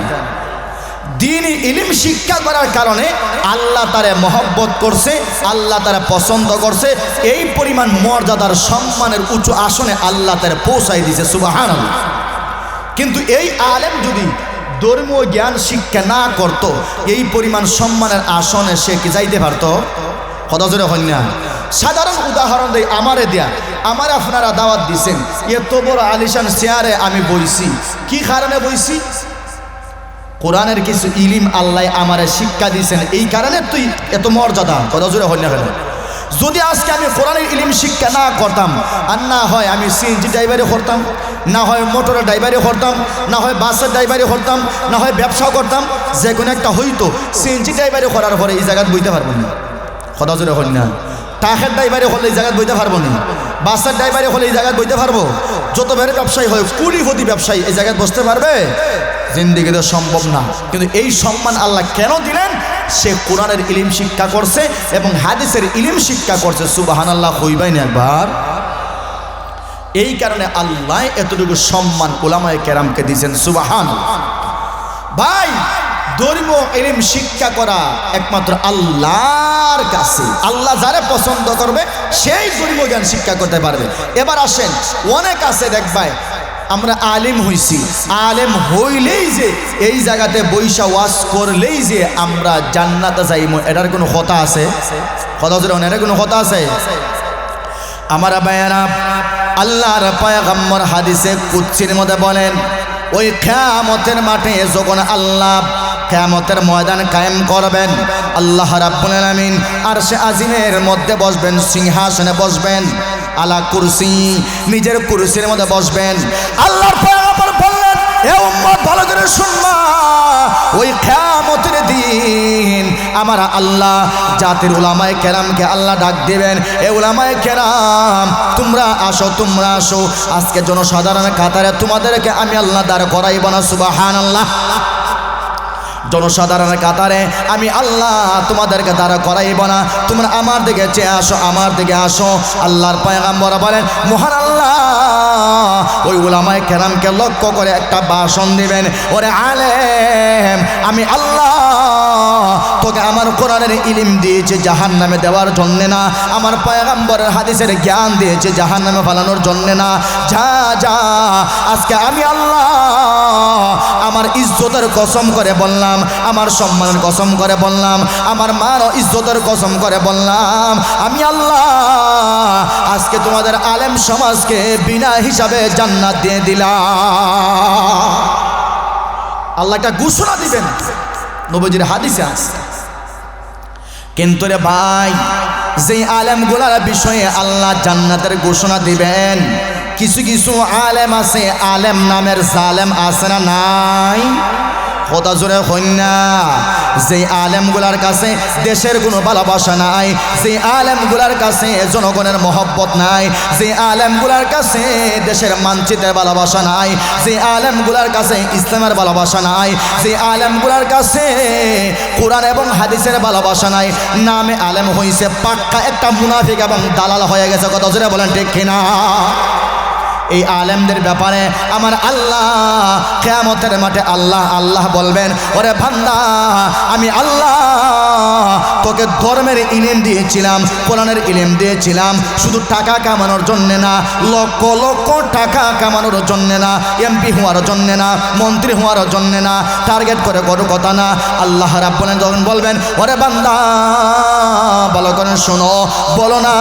দ্বীনি ইলম শিক্ষা করার কারণে আল্লাহ তারে মহব্বত করছে, আল্লাহ তারা পছন্দ করছে, এই পরিমাণ মর্যাদার সম্মানের উঁচু আসনে আল্লাহ তারে পৌঁছাই দিয়েছে। সুবহানাল্লাহ। কিন্তু এই আলেম যদি ধর্মীয় জ্ঞান শিক্ষা না করত, এই পরিমাণ সম্মানের আসনে সে কি যাইতে পারত? কথা জোরে হয় না? সাধারণ উদাহরণ দেই, আমারে দেয়া, আমার আপনারা দাওয়াত দিছেন, এত বড় আলিশান চেয়ারে আমি বইছি, কি কারণে বইছি? কোরআনের কিছু ইলিম আল্লাহ আমারে শিক্ষা দিয়েছেন, এই কারণে তুই এত মর্যাদা। কথা জোরে হয় না? যদি আজকে আমি কোরআনের ইলিম শিক্ষা না করতাম, আর না হয় আমি সিএনজি ড্রাইভারে করতাম, না হয় মোটরের ড্রাইভারে করতাম, না হয় বাসের ড্রাইভারে করতাম, না হয় ব্যবসাও করতাম, যে কোনো একটা হইতো। সিএনজি ড্রাইভারে করার পরে এই জায়গায় বইতে পারবো না। কথা জোরে হয় না? ট্রাকের ড্রাইভারে হলে এই জায়গায় বইতে পারবো না, বাসের ড্রাইভারে হলে এই জায়গায় বইতে পারবো। যত বেড়ে ব্যবসায়ী হয়, কোটিপতি ব্যবসায়ী এই জায়গায় বসতে পারবে? জিন্দিগিতে সম্ভব না। কিন্তু এই সম্মান আল্লাহ কেন দিলেন? সে কোরআনের ইলম শিক্ষা করছে এবং হাদিসের ইলম শিক্ষা করছে। সুবহানাল্লাহ, হইবাই না একবার? এই কারণে আল্লাহ এতটুকু সম্মান উলামায়ে কেরামকে দিয়েছেন। সুবহানাল্লাহ। ভাই, ধর্মীয় ইলম শিক্ষা করা একমাত্র আল্লাহর কাছে, আল্লাহ যারে পছন্দ করবে সেই ধর্মীয় জ্ঞান শিক্ষা করতে পারবে। এবার আসেন, অনেক আছে দেখবাই আমরা আলেম হইছি, আলেম হইলেই যে এই জায়গাতে বৈশা ওয়াজ করলেই যে আমরা জান্নাতে যাইব, এটার কোনো কথা আছে? কথা জোরে, এটার কোনো কথা আছে? আমার ভাইয়েরা, আল্লাহর পয়গম্বর হাদিসে কুদসির মধ্যে বলেন, ওই কিয়ামতের মাঠে যখন আল্লাহ কিয়ামতের ময়দান কায়েম করবেন, আল্লাহ রাব্বুল আলামিন আরশে আজিমের মধ্যে বসবেন, সিংহাসনে বসবেন, আলা কুরসি, নিজের কুরসির মধ্যে বসবেন। আল্লাহর পয়গম্বর বললেন, এ উম্মত ভালো করে শুনবা, ওই কিয়ামতের দিন আমার আল্লাহ জাতির উলামায়ে কেরামকে আল্লাহ ডাক দিবেন, এ উলামায়ে কেরাম তোমরা আসো, তোমরা আসো, আজকে জনসাধারণের কাতারে তোমাদেরকে আমি আল্লাহ দাঁড় করাইব না। সুবহানাল্লাহ। জনসাধারণের কাতারে আমি আল্লাহ তোমাদেরকে দাঁড়া করাইব না, তোমরা আমার দিকে চেয়ে আসো, আমার দিকে আসো। আল্লাহর পয়গম্বর বলেন, মহান আল্লাহ ওই উলামায়ে কেরামকে লক্ষ্য করে একটা ভাষণ দিবেন, ওরে আলেম, আমি আল্লাহ তোকে আমার কোরআনের ইলম দিয়েছে জাহান্নামে দেওয়ার জন্য না, আমার পয়গম্বরের হাদিসের জ্ঞান দিয়েছে জাহান্নামে ফালানোর জন্য না। যা যা, আজকে আমি আল্লাহ আমার ইজ্জতের কসম করে বললাম, আমার সম্মানের কসম করে বললাম, আমার মার ইজ্জতের কসম করে বললাম, আমি আল্লাহ আজকে তোমাদের আলেম সমাজকে বিনা হিসাবে জান্নাত দিয়ে দিলাম। আল্লাহ একটা ঘোষণা দিবেন, নবীজির হাদিসে আছে। কিন্তু রে ভাই, যে আলেমগুলার বিষয়ে আল্লাহ জান্নাতের ঘোষণা দিবেন, কিছু কিছু আলেম আছে, আলেম নামের জালেম আছে না নাই? কথা জোরে কন্যা, যে আলেমগুলার কাছে দেশের কোনো ভালোবাসা নাই, যে আলেমগুলার কাছে জনগণের মহব্বত নাই, যে আলেমগুলার কাছে দেশের মানচিত্রের ভালোবাসা নাই, যে আলেমগুলার কাছে ইসলামের ভালোবাসা নাই, যে আলেমগুলার কাছে কোরআন এবং হাদিসের ভালোবাসা নাই, নামে আলেম হইছে পাক্কা একটা মুনাফিক এবং দালাল হয়ে গেছে। কথা জোরে বলেন ঠিক কিনা? এই আলেমদের ব্যাপারে আমার আল্লাহ কিয়ামতের মাঠে আল্লাহ আল্লাহ বলবেন, ওরে বান্দা, আমি আল্লাহ তোকে ধর্মের ইলম দিয়েছিলাম, কোরআনের ইলম দিয়েছিলাম, শুধু টাকা কামানোর জন্যে না, লক্ষ লক্ষ টাকা কামানোর জন্যে না, এমপি হওয়ার জন্যে না, মন্ত্রী হওয়ার জন্যে না, টার্গেট করে কোনো কথা না। আল্লাহ রাব্বুল আলামিন যখন বলবেন, ওরে বান্দা ভালো করে শোনো, বলো না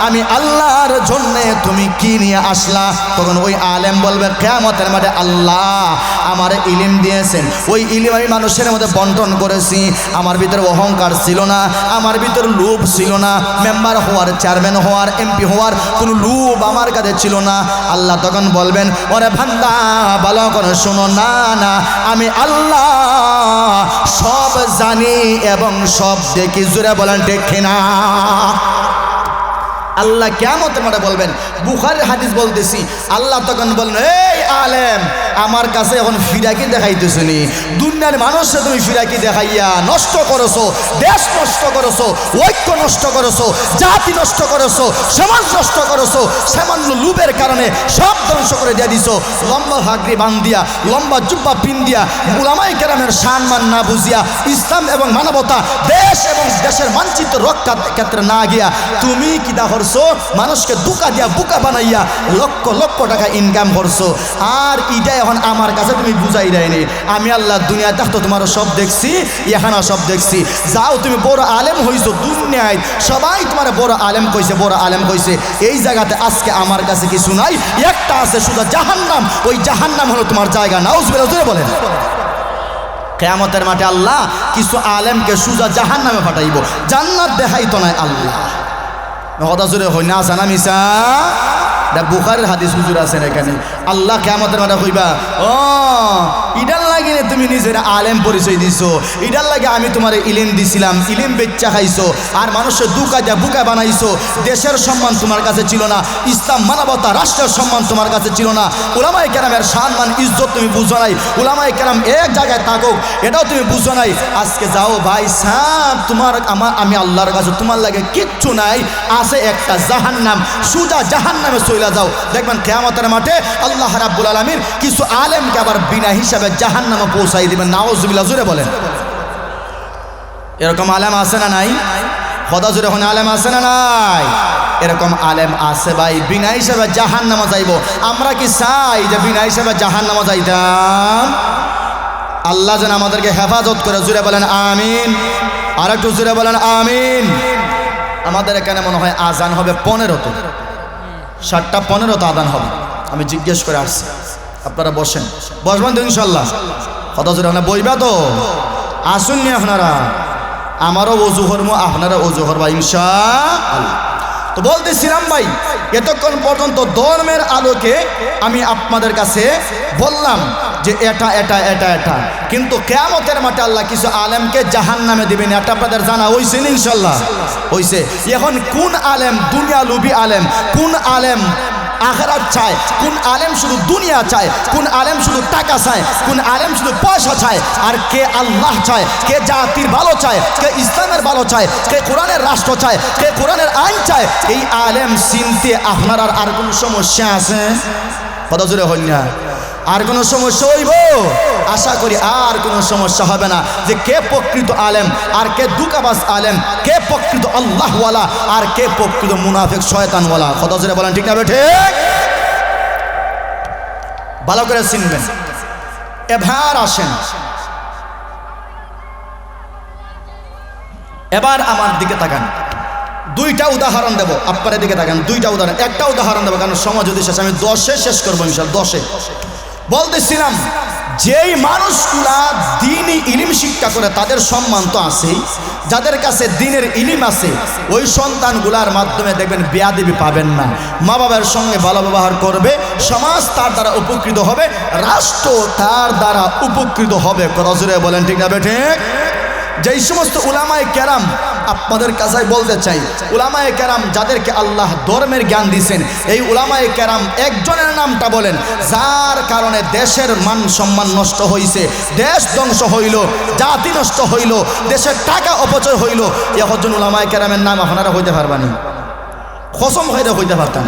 আমি আল্লাহর জন্যে তুমি কি নিয়ে আসলা? তখন ওই আলেম বলবে কিয়ামতের মাঠে আল্লাহ আমার ইলম দিয়েছেন, ওই ইলম আমি মানুষের মধ্যে বন্টন করেছি, আমার ভিতরে অহংকার ছিল না, আমার ভিতরে লোভ ছিল না, মেম্বার হওয়ার, চেয়ারম্যান হওয়ার, এমপি হওয়ার কোনো লোভ আমার কাছে ছিল না। আল্লাহ তখন বলবেন, ওরে বান্দা ভালো করে শোনো, না না আমি আল্লাহ সব জানি এবং সব দেখি। জোরে বলেন ঠিক কিনা? আল্লাহ কিয়ামতের মাঠে বলবেন, বুখারীর হাদিস বলতেছি, আল্লাহ তখন বলবেন, এই আলেম আমার কাছে এখন ফিরাকি দেখাইতেছ নি? দুনিয়ার মানুষে তুমি ফিরাকি দেখাইয়া নষ্ট করেছো, দেশ নষ্ট করেছো, ঐক্য নষ্ট করেছো, জাতি নষ্ট করেছো, সমাজ নষ্ট করেছো, সামান্য লোভের কারণে সব ধ্বংস করে দিয়ে দিছো। লম্বা ভাগরি বান্ধিয়া, লম্বা জুব্বা পিন্দিয়া, উলামায়ে কেরামের সম্মান না বুঝিয়া, ইসলাম এবং মানবতা, দেশ এবং দেশের মানচিত্র রক্ষার ক্ষেত্রে না গিয়া তুমি কি দা করছো? মানুষকে দুকা দিয়া বুকা বানাইয়া লক্ষ লক্ষ টাকা ইনকাম করছো। আর এটা এখন আমার কাছে তুমি বুঝাই দেয়নি। আমি আল্লাহ দুনিয়া দেখতো তোমারও সব দেখছি, এখানে সব দেখছি। যাও তুমি বড় আলেম হইছো, দুনিয়ায় সবাই তোমার বড় আলেম কইছে, বড় আলেম কইছে। এই জায়গাতে আজকে আমার কাছে কিছু নাই, একটা আছে শুধু জাহান্নাম। ওই জাহান্নাম হলো তোমার জায়গা। নাউজুবিল্লাহ জোরে বলেন। কিয়ামতের মাঠে আল্লাহ কিছু আলেমকে সুজা জাহান্নামে পাঠাইব, জান্নাত দেখাইতো না আল্লাহ। কথা জোরে হই না, জানা মিসা? বুখারীর হাদিস হুজুর আছেন এখানে। আল্লাহ কিয়ামতের মাঠে কইবা, ও ইডার লাগে তুমি নিজের আলেম পরিচয় দিছো, ইডার লাগে আমি তোমার ইলম দিছিলাম, ইলম বেচ্চা খাইছো, আর মানুষের দুকা দিয়া বুকা বানাইছো। দেশের সম্মান তোমার কাছে ছিল না, ইসলাম মানবতা রাষ্ট্রের সম্মান তোমার কাছে ছিল না, উলামায়ে কেরামের সম্মান ইজ্জত তুমি বুঝো নাই, উলামায়ে কেরাম এক জায়গায় থাকুক এটাও তুমি বুঝো নাই। আজকে যাও ভাই সাহেব, তোমার আমি আল্লাহর কাছে তোমার লাগে কিচ্ছু নাই, আছে একটা জাহান্নাম। সুজা জাহান্নামে চলে যাও, দেখবেন কিয়ামতের মাঠে আল্লাহ রাব্বুল আলামিন কিছু আলেমকে আবার বিনা হিসাবে জাহান্নামে পৌঁছাই দিবেন। নাউজুবিল্লাহ জোরে বলেন। এরকম আলেম আছে না নাই? খোদা জোরে এখন আলেম আছে না নাই? এরকম আলেম আছে ভাই, বিনা হিসাবে জাহান্নামে যাইব। আমরা কি চাই যে বিনা হিসাবে জাহান্নামে যাইতাম? আল্লাহ যেন আমাদেরকে হেফাজত করে। জোরে বলেন আমিন। আর একটু জোরে বলেন আমিন। আমাদের এখানে মনে হয় আজান হবে 15তে, 7:15 আদান হবে। আমি জিজ্ঞেস করে আসছি, আপনারা বসেন, বসবেন তো ইনশাল্লাহ? কথা জোরে না বইবা তো? আসুন নি আপনারা, আমারও ওযু করবো, আপনারা ওযু করবা ইনশাআল্লাহ। তো বলতেছিলাম ভাই, এতক্ষণ পর্যন্ত ধর্মের আলোকে আমি আপনাদের কাছে বললাম যে এটা এটা এটা এটা, কিন্তু কিয়ামতের মাঠে আল্লাহ কিছু আলেমকে জাহান্নামে দিবেন, এটা আপনাদের জানা হইছে না? ইনশাআল্লাহ হইছে। এখন কোন আলেম দুনিয়া লোভী আলেম, কোন আলেম আখিরাত চায়, কোন আলেম শুধু দুনিয়া চায়, কোন আলেম শুধু টাকা চায়, কোন আলেম শুধু পয়সা চায়, আর কে আল্লাহ চায়, কে জাতির ভালো চায়, কে ইসলামের ভালো চায়, কে কোরআনের রাষ্ট্র চায়, কে কোরআনের আইন চায়, এই আলেম চিনতে আপনার আর কোন সমস্যা আছে? কথা জোরে হল না? আর কোনো সমস্যা হইব? আশা করি আর কোনো সমস্যা হবে না। যে কে প্রকৃত আলেম আর কে দুকাবাজ আলেম, কে প্রকৃত আল্লাহওয়ালা আর কে প্রকৃত মুনাফিক শয়তানওয়ালা, কথা জোরে বলেন ঠিক না বে ঠিক? ভালো করে চিনবেন। এবার আসেন, এবার আমার দিকে তাকান, দুইটা উদাহরণ দেব, আপনার দিকে তাকান, দুইটা উদাহরণ, একটা উদাহরণ দেবো কারণ সময় যদি শেষ, আমি 10-এ শেষ করবো ইনশাআল্লাহ। 10-এ বলতেছিলাম যেই মানুষগুলা দ্বীনি ইলম শিক্ষা করে তাদের সম্মান তো আছেই, যাদের কাছে দ্বীনের ইলম আছে ওই সন্তানগুলার মাধ্যমে দেখবেন বেয়াদবি পাবেন না, মা বাবার সঙ্গে ভালো ব্যবহার করবে, সমাজ তার দ্বারা উপকৃত হবে, রাষ্ট্র তার দ্বারা উপকৃত হবে, কথা জোরে বলেন ঠিক না বেঠে? যেই সমস্ত উলামায়ে কেরাম, আপনাদের কাছে বলতে চাই, উলামায়ে কেরাম যাদেরকে আল্লাহ ধর্মের জ্ঞান দিয়েছেন, এই উলামায়ে কেরাম একজনের নামটা বলেন যার কারণে দেশের মান সম্মান নষ্ট হইছে, দেশ ধ্বংস হইল, জাতি নষ্ট হইল, দেশের টাকা অপচয় হইল, একজন উলামায়ে কেরামের নাম আপনারা হইতে পারবানি, কসম হইতে পারতেন।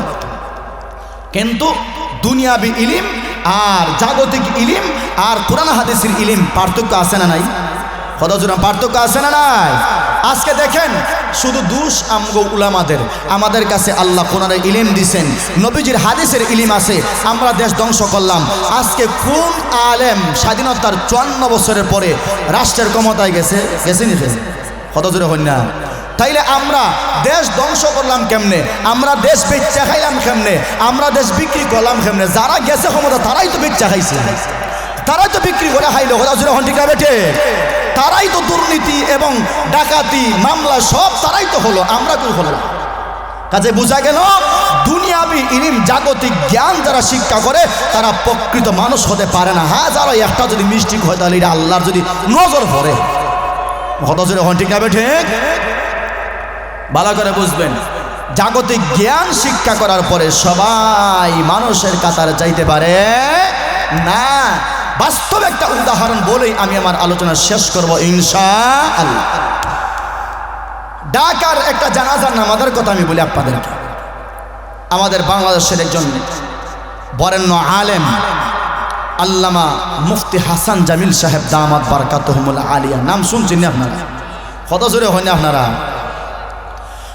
কিন্তু দুনিয়াবি ইলিম আর জাগতিক ইলিম আর কোরআন হাদিসের ইলিম পার্থক্য আছে না নাই? কথা জোরে, পার্থক্য আছে না নাই? আজকে দেখেন শুধু দোষ আমগো উলামাদের, আমাদের কাছে আল্লাহ কোরআনের ইলম দিছেন, নবীজির হাদিসের ইলম আছে, আমরা দেশ ধ্বংস করলাম। আজকে কোন আলেম স্বাধীনতার 54 বছরের পরে রাষ্ট্রের ক্ষমতায় গেছে নিতে? কথা জোরে হই না? তাইলে আমরা দেশ ধ্বংস করলাম কেমনে? আমরা দেশ বেচা খাইলাম কেমনে? আমরা দেশ বিক্রি করলাম কেমনে? যারা গেছে ক্ষমতা তারাই তো বেচা খাইছে, তারাই তো বিক্রি করে খাইলো, কথা জোরে হন ঠিক না বেঠে? তারাই তো দুর্নীতি এবং ডাকাতি মামলা সব তারাই তো হলো, আমরা কি হলো? কাজে বোঝা গেল দুনিয়াবি ইলম জাগতিক জ্ঞান যারা শিক্ষা করে তারা প্রকৃত মানুষ হতে পারে না। হ্যাঁ, যারা একটা যদি মিস্টেক হয় তাহলে এটা আল্লাহর যদি নজর পড়ে, কথা জোরে হন ঠিক না বেঠে? ভালো করে বুঝবেন, জাগতিক জ্ঞান শিক্ষা করার পরে সবাই মানুষের কাতারে যাইতে পারে না। বাস্তব একটা উদাহরণ বলেই আমি আমার আলোচনা শেষ করব ইনশাআল্লাহ। ঢাকার একটা জানাজার নামাজের কথা আমি বলি আপনাদেরকে। আমাদের বাংলাদেশের একজন বরেণ্য আলেম আল্লামা মুফতি হাসান জামিল সাহেব দামাত বারাকাতুহুমুল আলিয়া, নাম শুনছেন না আপনারা? কত জোরে হয় না আপনারা?